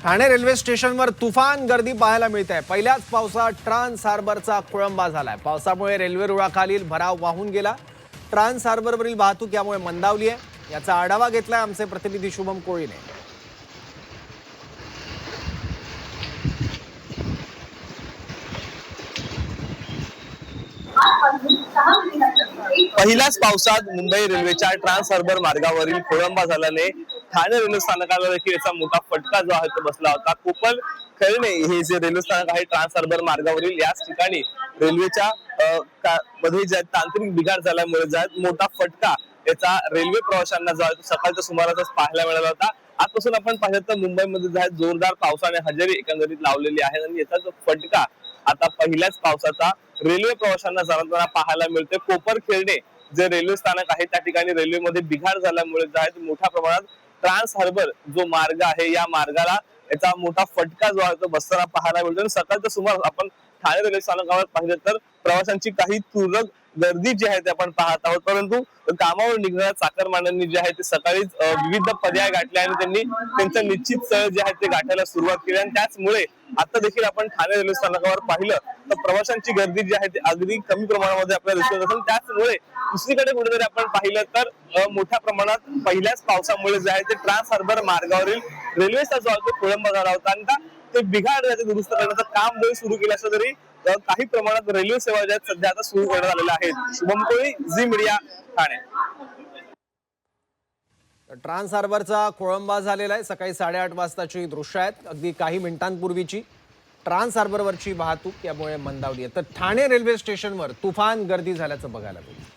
Thane railway स्टेशनवर तुफान गर्दी पाहायला मिळते। पहिल्याच पावसात ट्रान्स हार्बरचा खोळंबा झालाय। पावसामुळे रेल्वे रुळाखालील भराव वाहून गेला। ट्रान्स हार्बरवरील वाहतूक यामुळे मंदावली आहे। याचा आढावा घेतलाय आमचे प्रतिनिधी शुभम कोळीने। पहिल्याच पावसात मुंबई रेल्वेच्या ट्रान्स हार्बर मार्गावरील खोळंबा झाल्याने ठाणे रेल्वे स्थानकाला देखील याचा मोठा फटका जो आहे तो बसला होता। कोपल खेळणे हे जे रेल्वे स्थानक आहे ट्रान्स हार्बर मार्गावरील याच ठिकाणी रेल्वेच्या मध्ये ज्या तांत्रिक बिघाड झाल्यामुळे ज्या मोठा फटका याचा रेल्वे प्रवाशांना जो आहे सकाळच्या सुमारास पाहायला मिळाला होता। आजपासून आपण पाहिलं तर मुंबईमध्ये जोरदार पावसाने हजेरी एकंदरीत लावलेली आहे आणि याचा जो फटका आता पहिल्याच पावसाचा रेल्वे प्रवाशांना जाताना पाहायला मिळते। कोपर खेळणे जे रेल्वे स्थानक आहे त्या ठिकाणी रेल्वेमध्ये बिघाड झाल्यामुळे जो आहे मोठ्या प्रमाणात ट्रान्स हार्बर जो मार्ग आहे या मार्गाला याचा मोठा फटका जो आहे तो बसताना पाहायला मिळतो। सकाळच्या सुमारास आपण ठाणे रेल्वे स्थानकावर पाहिलं तर प्रवाशांची काही तुरळक गर्दी जी आहे ते आपण पाहत आहोत, परंतु कामावर निघणाऱ्या चाकरमान्यांनी जे आहे ते सकाळीच विविध पर्याय गाठले आणि त्यांनी त्यांचं निश्चित स्थळ जे आहे ते गाठायला सुरुवात केली आणि त्याचमुळे आता देखील आपण ठाणे रेल्वे स्थानकावर पाहिलं तर प्रवाशांची गर्दी जी आहे ती अगदी कमी प्रमाणामध्ये आपल्याला दिसत असेल। त्याचमुळे दुसरीकडे कुठेतरी आपण पाहिलं तर मोठ्या प्रमाणात पहिल्याच पावसामुळे जे आहे ते ट्रान्स हार्बर मार्गावरील रेल्वेचा जो आहे तो खोळंबा झाला होता आणि ते बिघाड दुरुस्त करण्याचं काम जरी सुरू केलं असलं तरी काही प्रमाणात रेल्वे सेवा ज्या सध्या आता सुरू करण्यात आलेल्या आहेत। शुभम कोळी, झी मीडिया, ठाणे। ट्रान्स हार्बरचा खोळंबा झालेला आहे। सकाळी 8:30 वाजताची दृश्य आहेत, अगदी काही मिनिटांपूर्वीची। ट्रान्स हार्बरवरची वाहतूक यामुळे मंदावली आहे। तर ठाणे रेल्वे स्टेशनवर तुफान गर्दी झाल्याचं बघायला मिळतं।